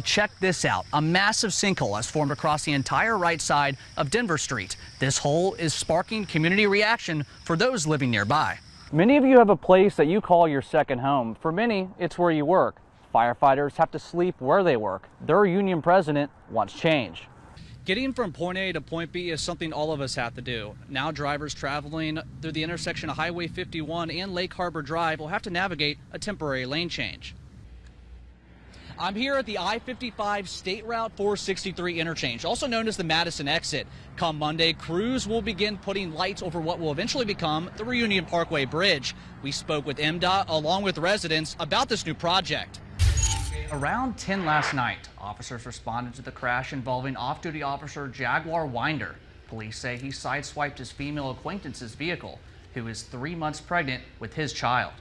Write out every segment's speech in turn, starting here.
check this out. A massive sinkhole has formed across the entire right side of Denver Street. This hole is sparking community reaction for those living nearby. Many of you have a place that you call your second home. For many, it's where you work. Firefighters have to sleep where they work. Their union president wants change. Getting from point A to point B is something all of us have to do. Now drivers traveling through the intersection of Highway 51 and Lake Harbor Drive will have to navigate a temporary lane change. I'm here at the I-55 State Route 463 interchange, also known as the Madison exit. Come Monday, crews will begin putting lights over what will eventually become the Reunion Parkway Bridge. We spoke with MDOT along with residents about this new project. Around 10 last night, officers responded to the crash involving off-duty officer Jaguar Winder. Police say he sideswiped his female acquaintance's vehicle, who is 3 months pregnant with his child.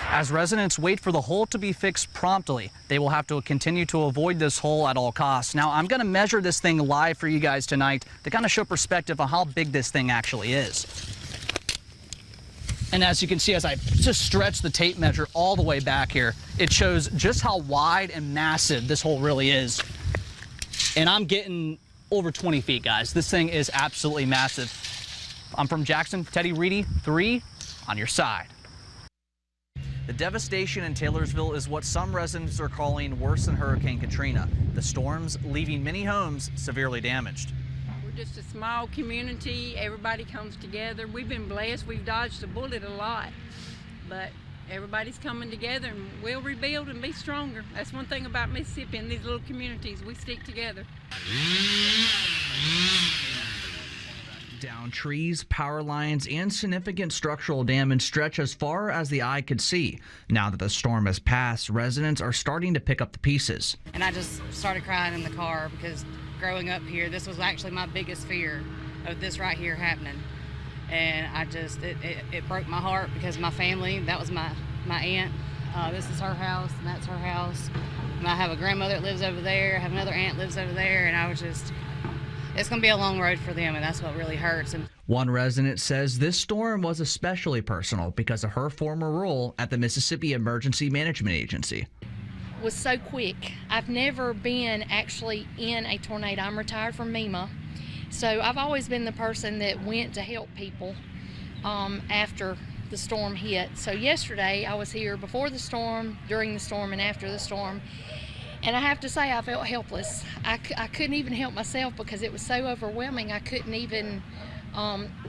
As residents wait for the hole to be fixed promptly, they will have to continue to avoid this hole at all costs. Now, I'm going to measure this thing live for you guys tonight to kind of show perspective on how big this thing actually is. And as you can see, as I just stretch the tape measure all the way back here, it shows just how wide and massive this hole really is. And I'm getting over 20 feet, guys. This thing is absolutely massive. I'm from Jackson, Teddy Reedy, 3 on your side. The devastation in Taylorsville is what some residents are calling worse than Hurricane Katrina. The storms leaving many homes severely damaged. We're just a small community. Everybody comes together. We've been blessed. We've dodged a bullet a lot, but everybody's coming together and we'll rebuild and be stronger. That's one thing about Mississippi and these little communities. We stick together. Down trees, power lines, and significant structural damage stretch as far as the eye could see. Now that the storm has passed, residents are starting to pick up the pieces. And I just started crying in the car because growing up here, this was actually my biggest fear of this right here happening. And I just, it broke my heart because my family, that was my aunt. This is her house and that's her house. And I have a grandmother that lives over there. I have another aunt that lives over there. And I was just, it's going to be a long road for them, and that's what really hurts. One resident says this storm was especially personal because of her former role at the Mississippi Emergency Management Agency. It was so quick. I've never been actually in a tornado. I'm retired from MEMA, so I've always been the person that went to help people after the storm hit. So yesterday I was here before the storm, during the storm, and after the storm. And I have to say, I felt helpless. I couldn't even help myself because it was so overwhelming. I couldn't even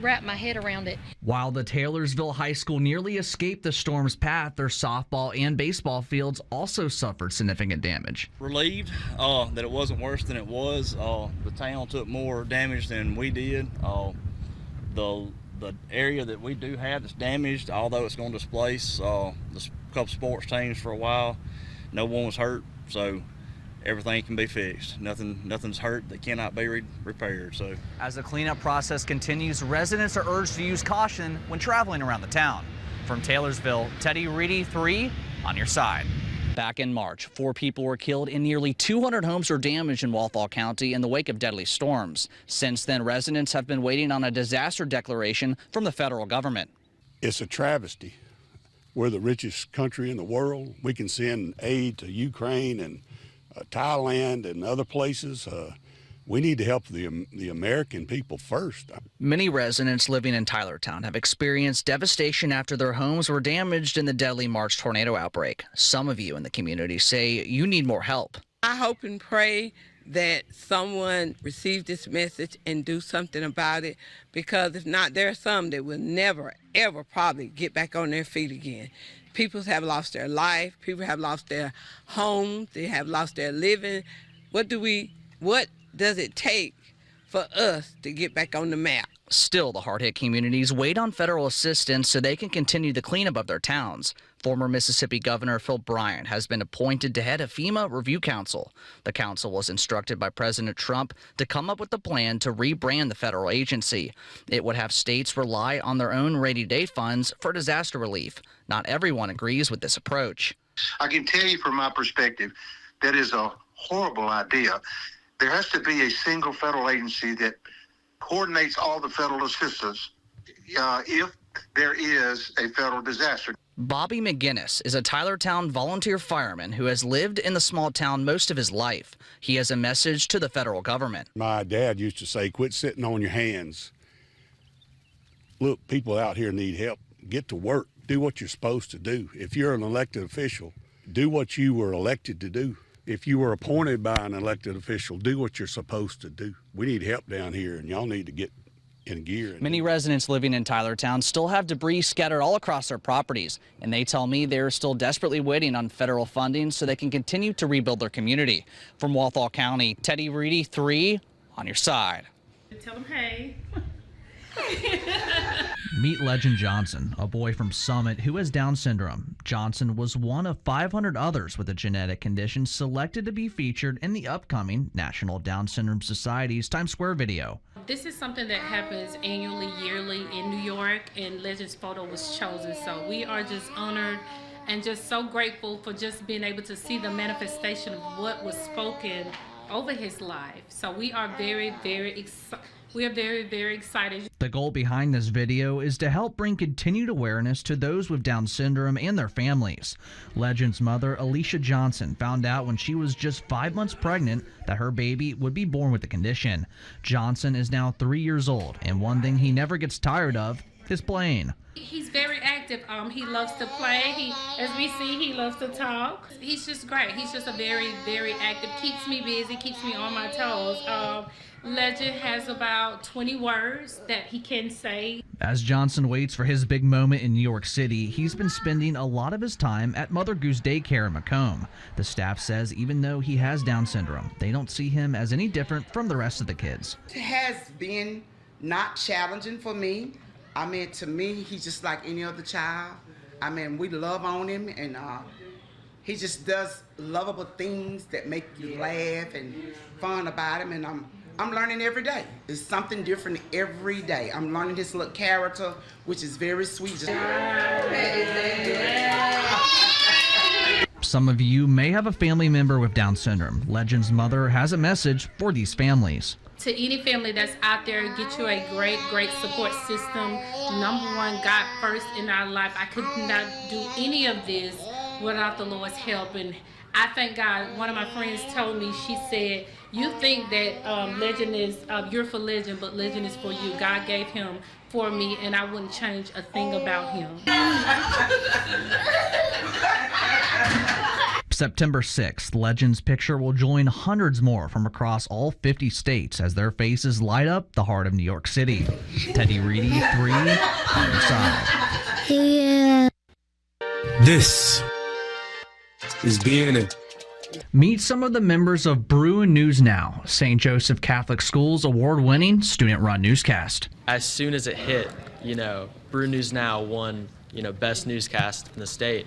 wrap my head around it. While the Taylorsville High School nearly escaped the storm's path, their softball and baseball fields also suffered significant damage. Relieved that it wasn't worse than it was. The town took more damage than we did. The area that we do have that's damaged, although it's going to displace the couple sports teams for a while, no one was hurt. So everything can be fixed. Nothing's hurt that cannot be repaired. So as the cleanup process continues, residents are urged to use caution when traveling around the town. From Taylorsville, Teddy Reedy, 3 on your side. Back in March, 4 people were killed and nearly 200 homes were damaged in Walthall County in the wake of deadly storms. Since then, residents have been waiting on a disaster declaration from the federal government. It's a travesty. We're the richest country in the world. We can send aid to Ukraine and Thailand and other places. We need to help the American people first. Many residents living in Tylertown have experienced devastation after their homes were damaged in the deadly March tornado outbreak. Some of you in the community say you need more help. I hope and pray that someone receive this message and do something about it, because if not, there are some that will never, ever probably get back on their feet again. People have lost their life. People have lost their homes. They have lost their living. What does it take for us to get back on the map? Still, the hard-hit communities wait on federal assistance so they can continue the cleanup of their towns. Former Mississippi Governor Phil Bryant has been appointed to head a FEMA Review Council. The council was instructed by President Trump to come up with a plan to rebrand the federal agency. It would have states rely on their own rainy-day funds for disaster relief. Not everyone agrees with this approach. I can tell you from my perspective, that is a horrible idea. There has to be a single federal agency that coordinates all the federal assistance if there is a federal disaster. Bobby McGinnis is a Tylertown volunteer fireman who has lived in the small town most of his life. He has a message to the federal government. My dad used to say, quit sitting on your hands. Look, people out here need help. Get to work. Do what you're supposed to do. If you're an elected official, do what you were elected to do. If you were appointed by an elected official, do what you're supposed to do. We need help down here, and y'all need to get in gear. Many residents living in Tylertown still have debris scattered all across their properties, and they tell me they're still desperately waiting on federal funding so they can continue to rebuild their community. From Walthall County, Teddy Reedy, 3 on your side. Tell them hey. Meet Legend Johnson, a boy from Summit who has Down syndrome. Johnson was one of 500 others with a genetic condition selected to be featured in the upcoming National Down Syndrome Society's Times Square video. This is something that happens annually, yearly in New York, and Legend's photo was chosen. So we are just honored and just so grateful for just being able to see the manifestation of what was spoken over his life. So we are very, very excited. We are very, very excited. The goal behind this video is to help bring continued awareness to those with Down syndrome and their families. Legend's mother, Alicia Johnson, found out when she was just 5 months pregnant that her baby would be born with the condition. Johnson is now 3 years old, and one thing he never gets tired of is playing. He's very active. He loves to play. As we see, he loves to talk. He's just great. He's just a very, very active. Keeps me busy. Keeps me on my toes. Legend has about 20 words that he can say. As Johnson waits for his big moment in New York City, he's been spending a lot of his time at Mother Goose Daycare in Macomb. The staff says even though he has Down syndrome, they don't see him as any different from the rest of the kids. It has been not challenging for me. I mean, to me, he's just like any other child. I mean, we love on him, and he just does lovable things that make you laugh and fun about him, and I'm learning every day. It's something different every day. I'm learning his little character, which is very sweet. Some of you may have a family member with Down syndrome. Legend's mother has a message for these families. To any family that's out there, get you a great, great support system. Number one, God first in our life. I could not do any of this without the Lord's help. And I thank God. One of my friends told me, she said, you think that Legend is, you're for Legend, but Legend is for you. God gave him for me, and I wouldn't change a thing about him. September 6th, Legend's picture will join hundreds more from across all 50 states as their faces light up the heart of New York City. Teddy Reedy, 3 on your side. Yeah. This is BNN. Meet some of the members of Bruin News Now, St. Joseph Catholic School's award-winning student-run newscast. As soon as it hit, Bruin News Now won, best newscast in the state.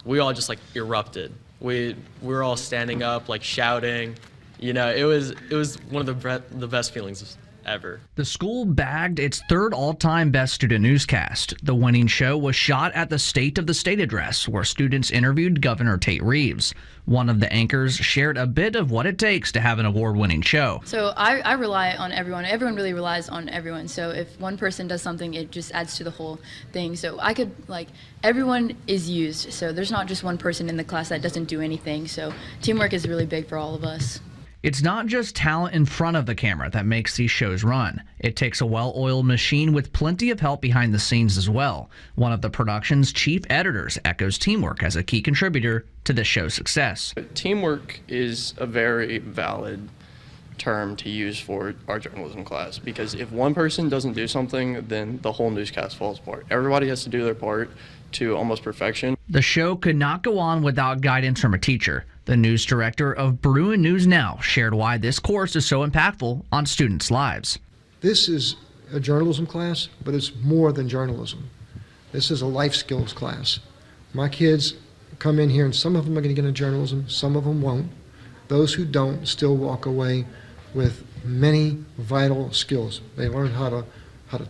We all just erupted. We were all standing up, shouting. It was one of the best feelings ever. The school bagged its 3rd all-time best student newscast. The winning show was shot at the State of the State address, where students interviewed Governor Tate Reeves. One of the anchors shared a bit of what it takes to have an award-winning show. So I rely on everyone. Everyone really relies on everyone. So if one person does something, it just adds to the whole thing. So I could, everyone is used. So there's not just one person in the class that doesn't do anything. So teamwork is really big for all of us. It's not just talent in front of the camera that makes these shows run. It takes a well-oiled machine with plenty of help behind the scenes as well. One of the production's chief editors echoes teamwork as a key contributor to this show's success. Teamwork is a very valid term to use for our journalism class, because if one person doesn't do something, then the whole newscast falls apart. Everybody has to do their part to almost perfection. The show could not go on without guidance from a teacher. The news director of Bruin News Now shared why this course is so impactful on students' lives. This is a journalism class, but it's more than journalism. This is a life skills class. My kids come in here, and some of them are going to get into journalism, some of them won't. Those who don't still walk away with many vital skills. They learn how to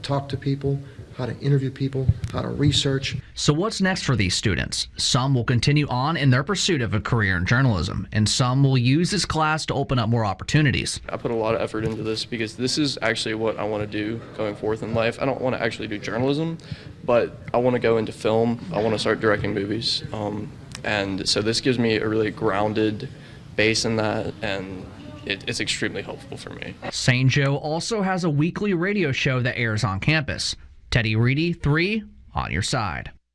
talk to people, how to interview people, how to research. So what's next for these students? Some will continue on in their pursuit of a career in journalism, and some will use this class to open up more opportunities. I put a lot of effort into this because this is actually what I want to do going forth in life. I don't want to actually do journalism, but I want to go into film. I want to start directing movies. And so this gives me a really grounded base in that, and it's extremely helpful for me. St. Joe also has a weekly radio show that airs on campus. Teddy Reedy, 3 on your side.